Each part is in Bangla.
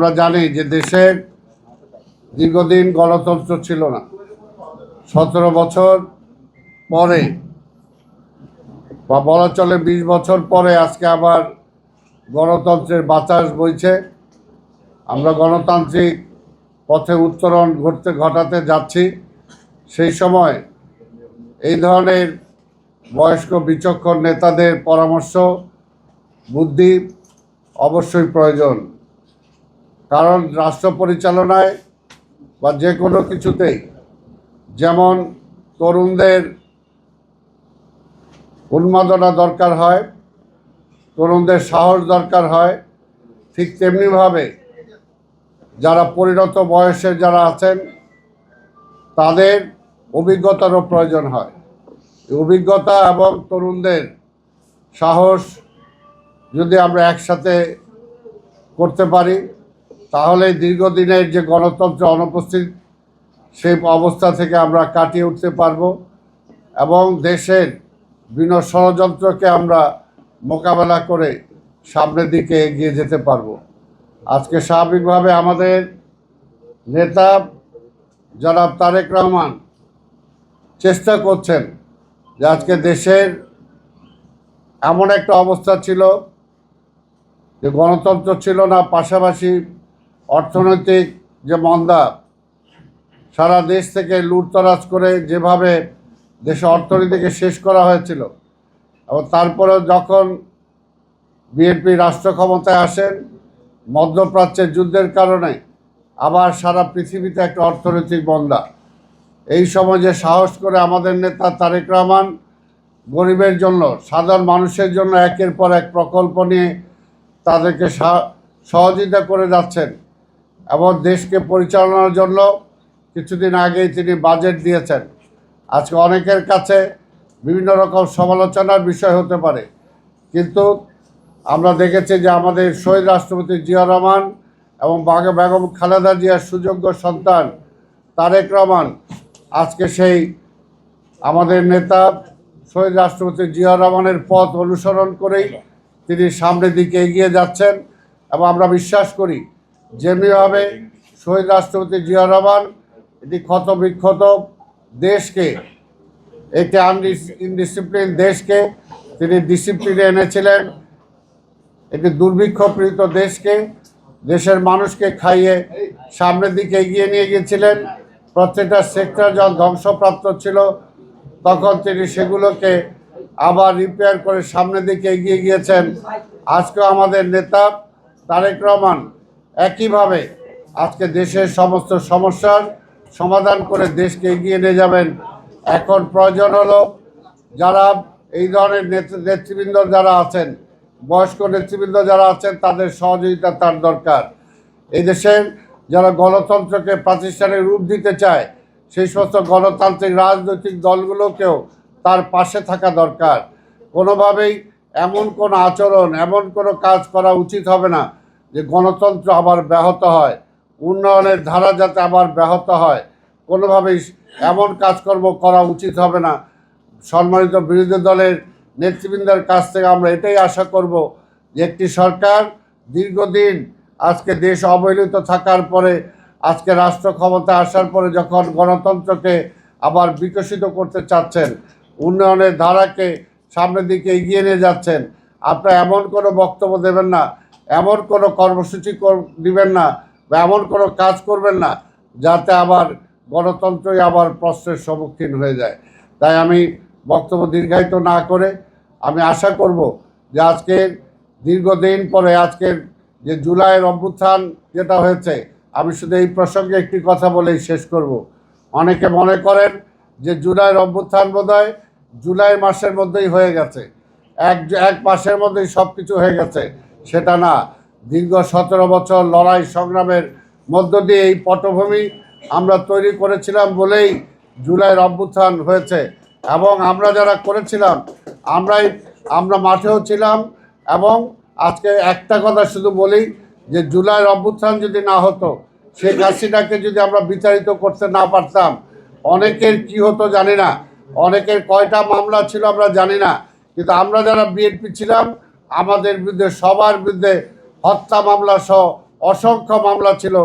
আমরা জানি যে দেশের দীর্ঘদিন গণতন্ত্র ছিল না। 17 বছর পরে বা বলা চলে 20 বছর পরে আজকে আবার গণতন্ত্রের বাতাস বইছে। আমরা গণতান্ত্রিক পথে উত্তরণ ঘটাতে যাচ্ছি। সেই সময় এই ধরনের বয়স্ক বিচক্ষণ নেতাদের পরামর্শ বুদ্ধি অবশ্যই প্রয়োজন। কারণ রাষ্ট্র পরিচালনায় বা যে কোনো কিছুতেই যেমন তরুণদের উন্মাদনা দরকার হয়, তরুণদের সাহস দরকার হয়, ঠিক তেমনিভাবে যারা পরিণত বয়সের যারা আছেন তাদের অভিজ্ঞতারও প্রয়োজন হয়। অভিজ্ঞতা এবং তরুণদের সাহস যদি আমরা একসাথে করতে পারি তাহলে দীর্ঘদিনের যে গণতন্ত্র অনুপস্থিত সেই অবস্থা থেকে আমরা কাটিয়ে উঠতে পারব এবং দেশের বিভিন্ন ষড়যন্ত্রকে আমরা মোকাবেলা করে সামনের দিকে এগিয়ে যেতে পারব। আজকে স্বাভাবিকভাবে আমাদের নেতা জনাব তারেক রহমান চেষ্টা করছেন যে আজকে দেশের এমন একটা অবস্থা ছিল যে গণতন্ত্র ছিল না, পাশাপাশি অর্থনৈতিক যে মন্দা, সারা দেশ থেকে লুটতরাজ করে যেভাবে দেশে অর্থনীতিকে শেষ করা হয়েছিল এবং তারপরে যখন বিএনপি রাষ্ট্র ক্ষমতায় আসেন মধ্যপ্রাচ্যের যুদ্ধের কারণে আবার সারা পৃথিবীতে একটা অর্থনৈতিক মন্দা। এই সময় যে সাহস করে আমাদের নেতা তারেক রহমান গরিবের জন্য, সাধারণ মানুষের জন্য একের পর এক প্রকল্প নিয়ে তাদেরকে সহযোগিতা করে যাচ্ছেন এবং দেশকে পরিচালনার জন্য কিছুদিন আগেই তিনি বাজেট দিয়েছেন। আজকে অনেকের কাছে বিভিন্ন রকম সমালোচনার বিষয় হতে পারে, কিন্তু আমরা দেখেছি যে আমাদের শহীদ রাষ্ট্রপতি জিয়া রহমান এবং বেগম খালেদা জিয়ার সুযোগ্য সন্তান তারেক রহমান আজকে সেই আমাদের নেতা শহীদ রাষ্ট্রপতি জিয়া রহমানের পথ অনুসরণ করেই তিনি সামনের দিকে এগিয়ে যাচ্ছেন এবং আমরা বিশ্বাস করি যেমনিভাবে শহীদ রাষ্ট্রপতি জিয়া রহমান এটি ক্ষত বিক্ষত দেশকে, একটি ইনডিসিপ্লিন দেশকে তিনি ডিসিপ্লিনে এনেছিলেন, একটি দুর্ভিক্ষপীড়িত দেশকে, দেশের মানুষকে খাইয়ে সামনের দিকে এগিয়ে নিয়ে গিয়েছিলেন। প্রত্যেকটা সেক্টর যখন ধ্বংসপ্রাপ্ত ছিল তখন তিনি সেগুলোকে আবার রিপেয়ার করে সামনের দিকে এগিয়ে গিয়েছেন। আজকে আমাদের নেতা তারেক রহমান একইভাবে আজকে দেশের সমস্ত সমস্যার সমাধান করে দেশকে এগিয়ে নিয়ে যাবেন। এখন প্রয়োজন হলো যারা এই ধরনের নেতৃবৃন্দ যারা আছেন, বয়স্ক নেতৃবৃন্দ যারা আছেন তাদের সহযোগিতা তার দরকার। এই দেশের যারা গণতন্ত্রকে প্রাতিষ্ঠানিক রূপ দিতে চায় সেই সমস্ত গণতান্ত্রিক রাজনৈতিক দলগুলোকেও তার পাশে থাকা দরকার। কোনোভাবেই এমন কোনো আচরণ, এমন কোনো কাজ করা উচিত হবে না যে গণতন্ত্র আবার ব্যাহত হয়, উন্নয়নের ধারা যাতে আবার ব্যাহত হয়। কোনোভাবেই এমন কাজকর্ম করা উচিত হবে না। সম্মানিত বিরোধী দলের নেতৃবৃন্দের কাছ থেকে আমরা এটাই আশা করব যে একটি সরকার দীর্ঘদিন আজকে দেশ অবহেলিত থাকার পরে আজকে রাষ্ট্র ক্ষমতা আসার পরে যখন গণতন্ত্রকে আবার বিকশিত করতে চাচ্ছেন, উন্নয়নের ধারাকে সামনের দিকে এগিয়ে নিয়ে যাচ্ছেন, আপনারা এমন কোনো বক্তব্য দেবেন না, এমন কোনো কর্মসূচি দিবেন না বা এমন কোনো কাজ করবেন না যাতে আবার গণতন্ত্রই আবার প্রশ্নের সম্মুখীন হয়ে যায়। তাই আমি বক্তব্য দীর্ঘায়িত না করে আমি আশা করব যে আজকের দীর্ঘদিন পরে আজকের যে জুলাইয়ের অভ্যুত্থান যেটা হয়েছে, আমি শুধু এই প্রসঙ্গে একটি কথা বলেই শেষ করব। অনেকে মনে করেন যে জুলাইয়ের অভ্যুত্থান বোধহয় জুলাই মাসের মধ্যেই হয়ে গেছে, এক মাসের মধ্যেই সব কিছু হয়ে গেছে। সেটা না, দীর্ঘ 17 বছর লড়াই সংগ্রামের মধ্য দিয়ে এই পটভূমি আমরা তৈরি করেছিলাম বলেই জুলাইয়ের অভ্যুত্থান হয়েছে এবং আমরা যারা করেছিলাম আমরা মাঠেও ছিলাম। এবং আজকে একটা কথা শুধু বলি যে জুলাইয়ের অভ্যুত্থান যদি না হতো, শেখ হাসিনাকে যদি আমরা বিচারিত করতে না পারতাম, অনেকের কি হতো জানি না, অনেকের কয়টা মামলা ছিল আমরা জানি না, কিন্তু আমরা যারা বিএনপি ছিলাম আমাদের বিরুদ্ধে সবার বিরুদ্ধে হত্যা মামলা সহ অসংখ্য মামলা ছিল।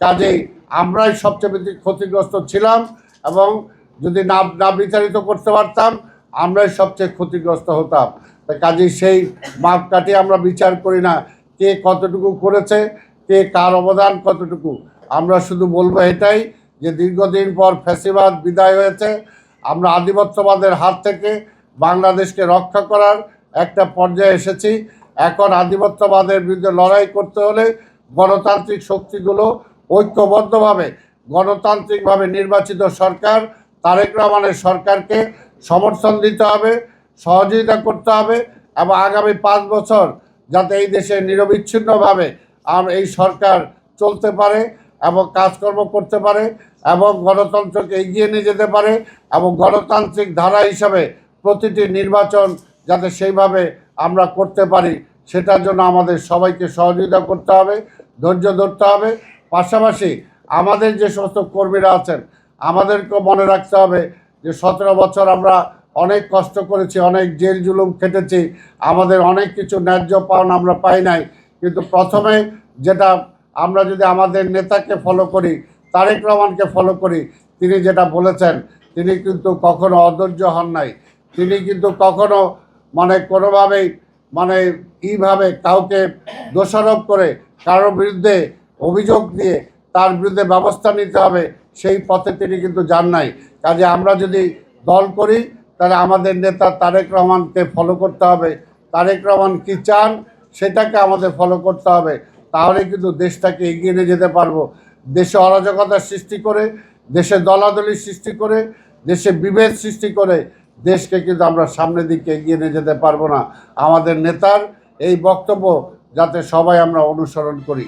কাজেই আমরাই সবচেয়ে বেশি ক্ষতিগ্রস্ত ছিলাম, এবং যদি না না বিচারিত করতে পারতাম আমরাই সবচেয়ে ক্ষতিগ্রস্ত হতাম। কাজেই সেই মাপকাঠি আমরা বিচার করি না কে কতটুকু করেছে, কে কার অবদান কতটুকু। আমরা শুধু বলবো এটাই যে দীর্ঘদিন পর ফ্যাসিবাদ বিদায় হয়েছে। আমরা আধিপত্যবাদের হাত থেকে বাংলাদেশকে রক্ষা করার একটা পর্যায়ে এসেছি। এখন আধিপত্যবাদের বিরুদ্ধে লড়াই করতে হলে গণতান্ত্রিক শক্তিগুলো ঐক্যবদ্ধভাবে গণতান্ত্রিকভাবে নির্বাচিত সরকার তারেক রহমানের সরকারকে সমর্থন দিতে হবে, সহযোগিতা করতে হবে, এবং আগামী 5 বছর যাতে এই দেশে নিরবিচ্ছিন্নভাবে এই সরকার চলতে পারে এবং কাজকর্ম করতে পারে এবং গণতন্ত্রকে এগিয়ে নিয়ে যেতে পারে, এবং গণতান্ত্রিক ধারা হিসাবে প্রতিটি নির্বাচন যাতে সেইভাবে আমরা করতে পারি, সেটার জন্য আমাদের সবাইকে সহযোগিতা করতে হবে, ধৈর্য ধরতে হবে। পাশাপাশি আমাদের যে সমস্ত কর্মীরা আছেন আমাদেরকেও মনে রাখতে হবে যে 17 বছর আমরা অনেক কষ্ট করেছি, অনেক জেল জুলুম খেটেছি, আমাদের অনেক কিছু ন্যায্য পাওনা আমরা পাই নাই। কিন্তু প্রথমে যেটা আমরা যদি আমাদের নেতাকে ফলো করি, তারেক রহমানকে ফলো করি, তিনি যেটা বলেছেন, তিনি কিন্তু কখনো অধৈর্য হন নাই। তিনি কিন্তু কখনো কোনোভাবেই এইভাবে কাউকে দোষারোপ করে কারোর বিরুদ্ধে অভিযোগ দিয়ে তার বিরুদ্ধে ব্যবস্থা নিতে হবে সেই পথে তিনি কিন্তু যান নাই। কাজে আমরা যদি দল করি তাহলে আমাদের নেতা তারেক রহমানকে ফলো করতে হবে। তারেক রহমান কী চান সেটাকে আমাদের ফলো করতে হবে, তাহলে কিন্তু দেশটাকে এগিয়ে নিয়ে যেতে পারবো। দেশে অরাজকতা সৃষ্টি করে, দেশে দলাদলি সৃষ্টি করে, দেশে বিভেদ সৃষ্টি করে দেশকে কিন্তু আমরা সামনের দিকে এগিয়ে নিয়ে যেতে পারবো না। আমাদের নেতার এই বক্তব্য যাতে সবাই আমরা অনুসরণ করি।